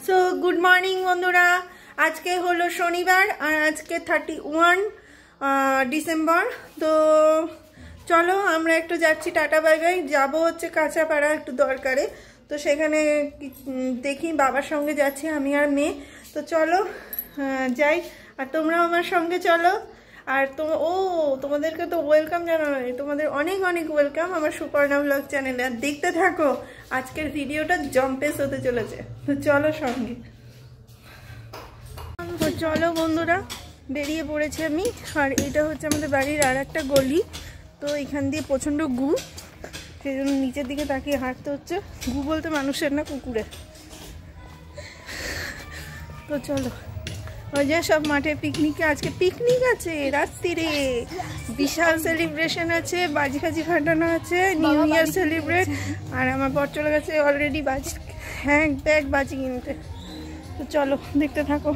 So good morning বন্ধুরা, আজকে হলো শনিবার আর আজকে 31 ডিসেম্বর। তো চলো আমরা একটু যাচ্ছি, টাটা বাই বাই। যাবো হচ্ছে কাঁচাপাড়া একটু দরকারে, তো সেখানে দেখি বাবার সঙ্গে যাচ্ছি আমি আর মেয়ে। তো চলো যাই, আর তোমরাও আমার সঙ্গে চলো। আর তোমাদেরকে তো ওয়েলকাম জানানো, তোমাদের অনেক অনেক ওয়েলকাম আমার সুপর্ণা ব্লগ চ্যানেলে। আর দেখতে থাকো, আজকের ভিডিওটা জম্পেস হতে চলেছে। তো চলো সঙ্গে। তো চলো বন্ধুরা, বেরিয়ে পড়েছি আমি। আর এটা হচ্ছে আমাদের বাড়ির আর একটা গলি। তো এখান দিয়ে প্রচণ্ড গু, সেই জন্য নিচের দিকে তাকিয়ে হাঁটতে হচ্ছে। গু বলতে মানুষের না, কুকুরের। তো চলো, ওই যে সব মাঠে পিকনিকে, আজকে পিকনিক আছে রাত্রিরে, বিশাল সেলিব্রেশন আছে, বাজি ফাজি ফাটানো আছে, নিউ ইয়ার সেলিব্রেট। আর আমার বর চলে গেছে অলরেডি বাজি, হ্যাঁ ব্যাগ বাজি কিনতে। তো চলো দেখতে থাকো।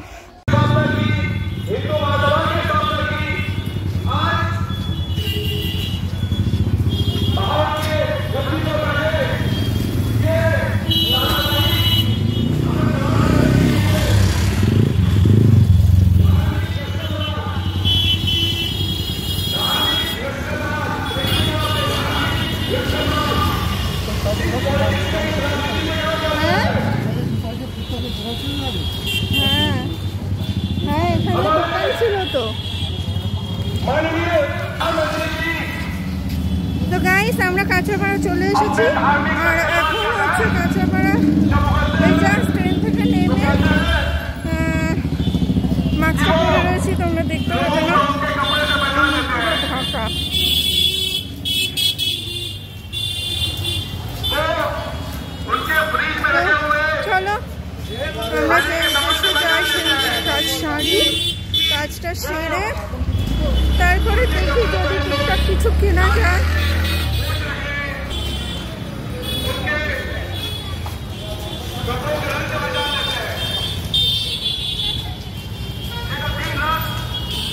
তো গাইস, আমরা কাঁচাপাড়া চলে এসেছি। আর এখন হচ্ছে কাঁচাপাড়া, এই জাস্ট ট্রেন থেকে নেমে মাস্কটা পরে রয়েছি, তোমরা দেখতে পাবে না, ঢাকা। চলো আমরা যে উদ্দেশ্যে যাই সেই কাজ সারি, কাজটা সেরে তারপরে দেখি যদি টুকটাক কিছু কেনা যায়।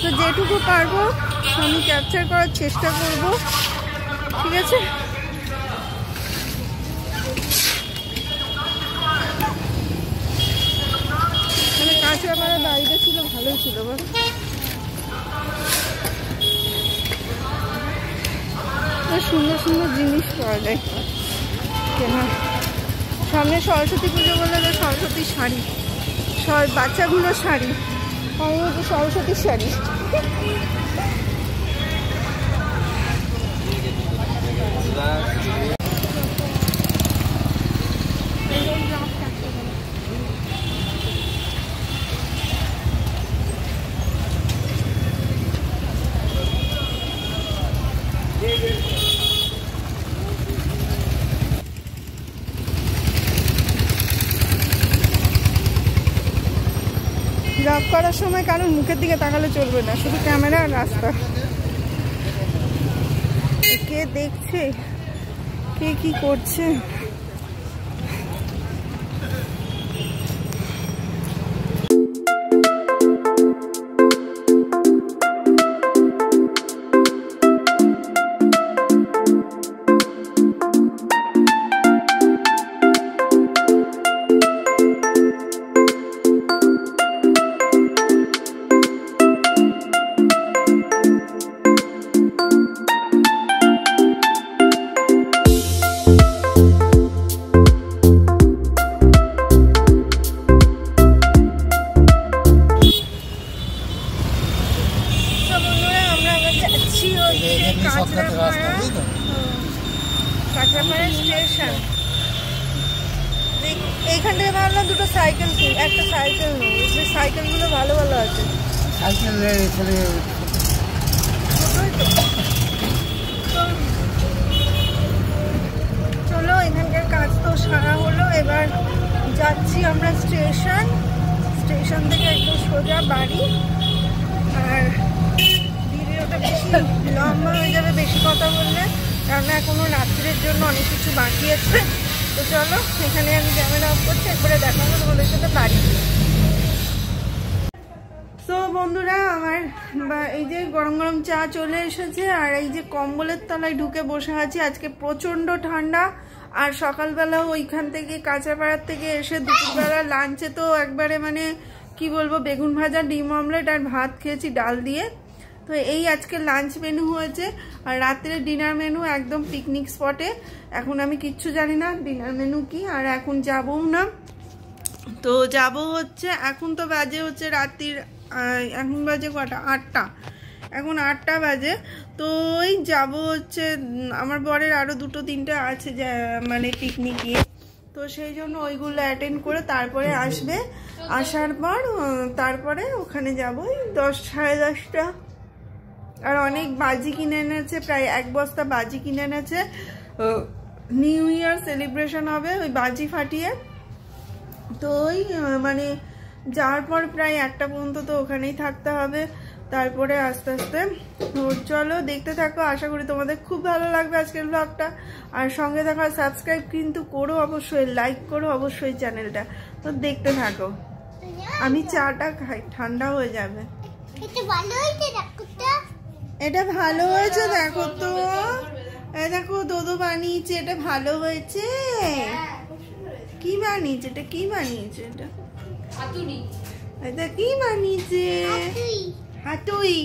তো যেটুকু পারবো আমি ক্যাপচার করার চেষ্টা করব, ঠিক আছে? মানে কাঁচাপাড়া বাড়িটা ছিল, ভালোই ছিল বল। সুন্দর সুন্দর জিনিস পাওয়া যায় কেনা। সামনে সরস্বতী পুজো বলে তো সরস্বতী শাড়ি, বাচ্চাগুলোর শাড়ি, সম্ভবত সরস্বতীর শাড়ি। ব্লগ করার সময় কারণ মুখের দিকে তাকালে চলবে না, শুধু ক্যামেরা আর রাস্তা। কে দেখছে, কে কি করছে। কাঁচাপাড়া স্টেশন, এইখান থেকে ভাবলাম দুটো সাইকেল, একটা সাইকেল নেই, যে সাইকেলগুলো ভালো ভালো আছে। চলো, এখানকার কাজ তো সারা হলো, এবার যাচ্ছি আমরা স্টেশন। স্টেশন থেকে একটু সোজা বাড়ি। আর ভিডিওটা বেশি লম্বা হয়ে যাবে বেশি কথা বললে, কারণ এখনো রাত্রের জন্য অনেক কিছু বাকি আছে। তো চলো, এখানে আমি ক্যামেরা অফ করছি, একবারে দেখাবো তোমাদের সাথে বাড়ি। তো বন্ধুরা, আমার এই যে গরম গরম চা চলে এসেছে, আর এই যে কম্বলের তলায় ঢুকে বসে আছি। আজকে প্রচণ্ড ঠান্ডা, আর সকালবেলা ওইখান থেকে কাঁচাপাড়ার থেকে এসে দুপুরবেলা লাঞ্চে তো একবারে মানে কি বলবো, বেগুন ভাজা, ডিম অমলেট আর ভাত খেয়েছি ডাল দিয়ে। তো এই আজকে লাঞ্চ মেনু হয়েছে। আর রাত্রে ডিনার মেনু একদম পিকনিক স্পটে। এখন আমি কিচ্ছু জানি না ডিনার মেনু কি, আর এখন যাবও না। তো যাব হচ্ছে, এখন তো বাজে হচ্ছে রাত্রির, এখন বাজে কটা, 8টা, এখন 8টা বাজে। তো ওই যাবো হচ্ছে, আমার বরের আরও 2-3টা আছে মানে পিকনিকে, তো সেই জন্য ওইগুলো অ্যাটেন্ড করে তারপরে আসবে। আসার পর তারপরে ওখানে যাবো 10-10:30টা। আর অনেক বাজি কিনে এনেছে, প্রায় 1 বস্তা বাজি কিনে এনেছে। নিউ ইয়ার সেলিব্রেশন হবে ওই বাজি ফাটিয়ে। তো ওই মানে যাওয়ার পর প্রায় 1টা পর্যন্ত তো ওখানেই থাকতে হবে, তারপরে আস্তে আস্তে। তো চলো দেখতে থাকো, আশা করি তোমাদের খুব ভালো লাগবে আজকের ব্লগটা। আর সঙ্গে থাকো, সাবস্ক্রাইব কিন্তু করো অবশ্যই, লাইক করো অবশ্যই চ্যানেলটা। তো দেখতে থাকো, আমি চাটা খাই, ঠান্ডা হয়ে যাবে। এটা ভালো হয়েছে দেখো তো, দেখো দোদো বানিয়েছে, এটা ভালো হয়েছে। কি বানিয়েছে এটা, কি বানিয়েছে এটা, এটা কি বানিয়েছে, হাতুই।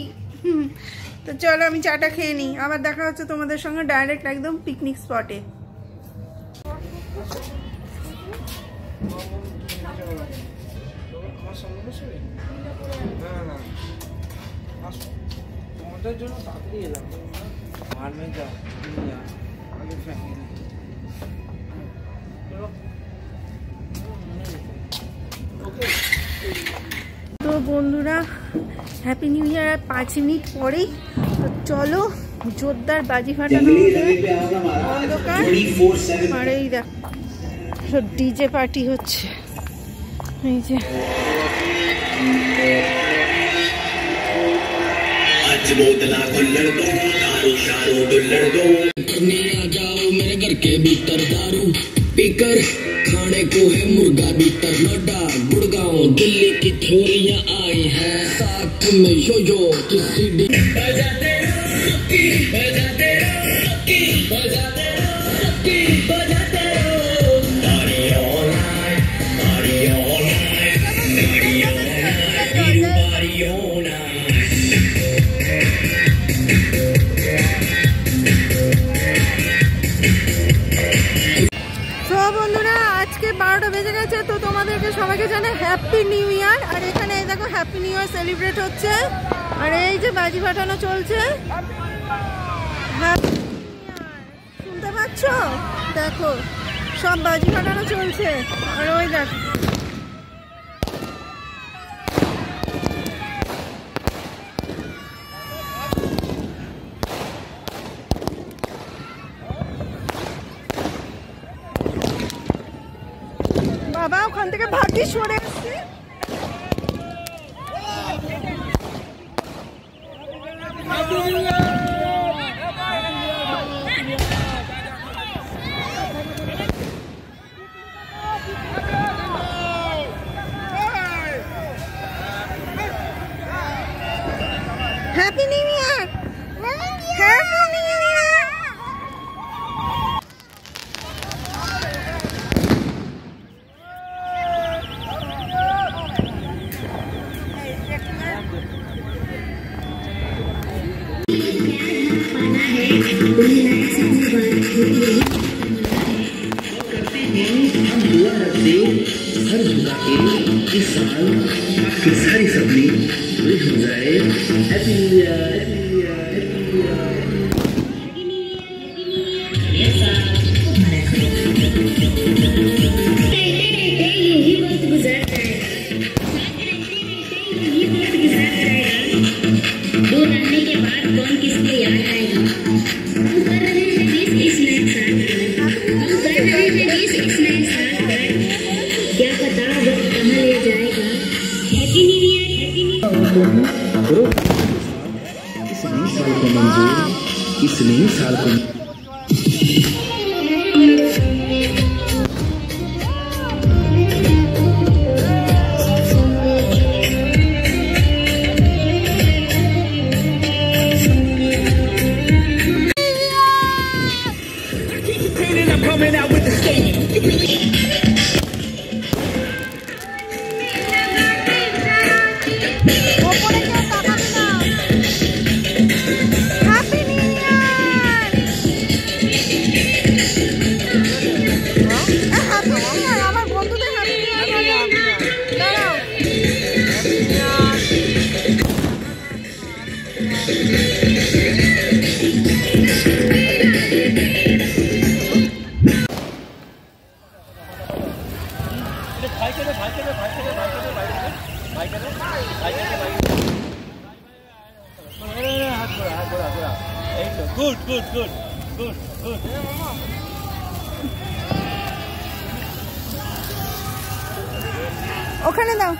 তো চলো আমি চাটা খেয়ে নিই, আবার দেখা হচ্ছে তোমাদের সঙ্গে ডাইরেক্ট একদম পিকনিক স্পটে। তো বন্ধুরা, হ্যাপি নিউ ইয়ার আর 5 মিনিট পরেই। তো চলো, জোরদার বাজি ফাটানো অন্ধকার, আর এই দেখ সব ডিজে পার্টি হচ্ছে। এই যে मेरे घर के भीतर दारू पीकर खाने को है मुर्गा भीतर नोडा गुड़गांव दिल्ली की छोरियां आई हैं साथ में यो यो किसी बजाते रहो बजाते रहो बजाते रहो बजाते रहो party all night party all night party all night party all night. বন্ধুরা আজকে 12টা বেজে গেছে, তো তোমাদেরকে সবাইকে জানাই হ্যাপি নিউ ইয়ার। আর এখানে এই দেখো হ্যাপি নিউ ইয়ার সেলিব্রেট হচ্ছে, আর এই যে বাজি ফাটানো চলছে। শুনতে পাচ্ছ, দেখো সব বাজি ফাটানো চলছে। আর ওই দেখো বাবা, ওখান থেকে ভাগ্যি সরে আসছে। Happy new year, happy new year. Sir झुका के इस साल आपके सारे सपने पूरे हो जाए। Happy new year, happy new year, happy new year. यही वक्त गुजर जाएगा, यही वक्त गुजर जाएगा। दूर रहने के बाद कौन किसको याद आएगा। हम कर रहे हैं 20 नए साल, हम कर रहे हैं 20 नए साल। क्या पता वक्त कहाँ ले जाएगा। Happy new year, happy new year. इस नए साल को मंजूर, इस नए साल को coming out with ওপরে কেউ তাকাবি না। Happy new year. Happy new year. আমার বন্ধুদের হ্যাপি নিউ ইয়ার বলো। দাঁড়াও। Good, good, good, good, good. ওখানে দাও।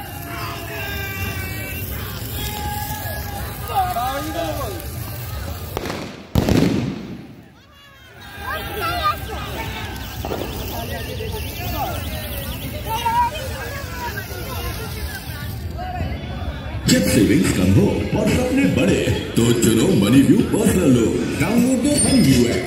जब सेविंग्स कम हो और सपने बड़े तो चुनो मनीव्यू पर्सनल लोन। डाउनलोड दो MoneyView app.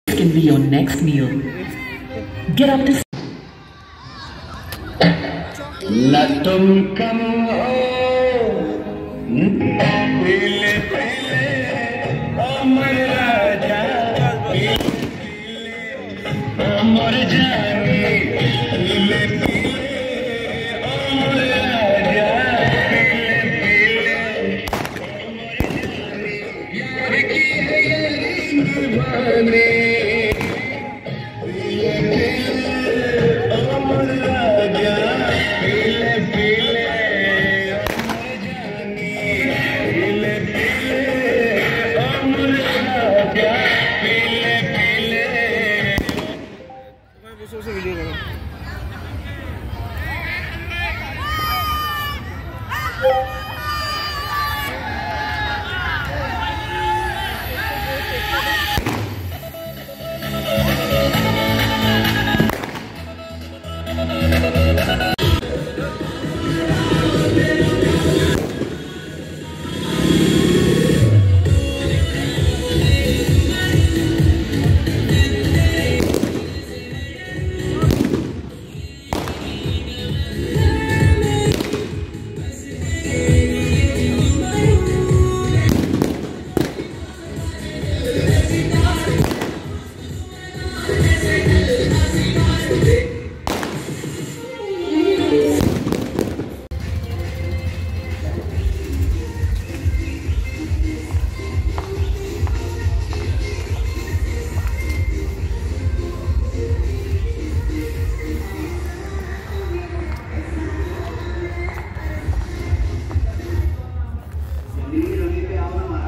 Can be your next meal. Get up to न तुम कम हो पीले पीले अमर राजा अमर जानी पीले पीले अमर राजा पीले पीले यार की निभाने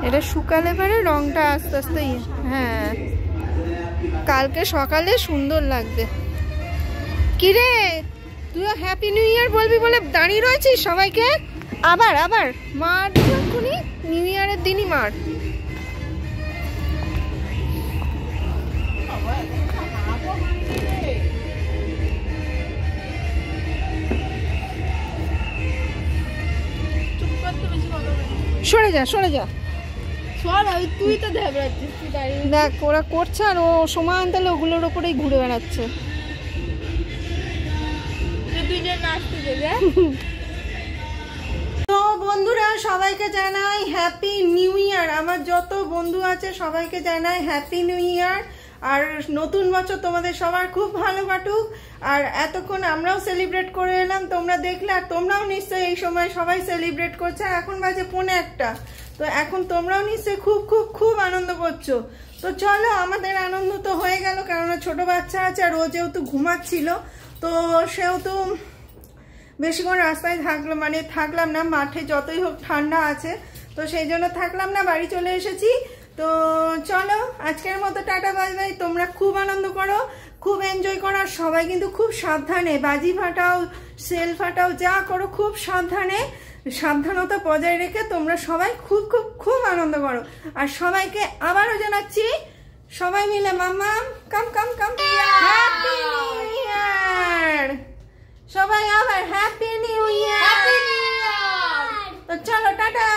এটা শুকালে পরে রংটা আস্তে আস্তে হ্যাঁ কালকে সকালে সুন্দর লাগবে। কিরে তুই হ্যাপি নিউ ইয়ার বলবি বলে দাঁড়িয়ে রয়েছিস সবাইকে? আবার আবার মার নিউ ইয়ারের দিনই মার। সরে যা সরে যা, তুই তো দেখাচ্ছিস, তুই দাঁড়িয়ে দেখ ওরা করছে আর ও সমান তাহলে ওগুলোর ওপরেই ঘুরে বেড়াচ্ছে। তুই যে নাচতে যাবে। তো বন্ধুরা সবাইকে জানাই হ্যাপি নিউ ইয়ার। আমার যত বন্ধু আছে সবাইকে জানাই হ্যাপি নিউ ইয়ার। আর নতুন বছর তোমাদের সবার খুব ভালো কাটুক। আর এতক্ষণ আমরাও সেলিব্রেট করে এলাম, তোমরা দেখলে, আর তোমরাও নিশ্চয়ই এই সময় সবাই সেলিব্রেট করছে। এখন বাজে 1:45, তো এখন তোমরাও নিশ্চয়ই খুব খুব খুব আনন্দ করছো। তো চলো, আমাদের আনন্দ তো হয়ে গেল, কেননা ছোট বাচ্চা আছে আর ও যেহেতু ঘুমাচ্ছিল, তো সেহেতু বেশিক্ষণ রাস্তায় থাকলাম না, মাঠে যতই হোক ঠান্ডা আছে, তো সেই জন্য থাকলাম না, বাড়ি চলে এসেছি। তো চলো আজকের মতো টাটা বাই বাই। তোমরা খুব আনন্দ করো, খুব এনজয় করো, আর সবাই কিন্তু খুব সাবধানে বাজি ফাটাও, সেল ফাটাও, যা করো খুব সাবধানে, সাবধানতা বজায় রেখে তোমরা সবাই খুব খুব খুব আনন্দ করো। আর সবাইকে আবারও জানাচ্ছি, সবাই মিলে মাম্মাম কাম কাম কাম, হ্যাপি নিউ ইয়ার। সবাই আবার হ্যাপি নিউ ইয়ার। তো চলো টাটা।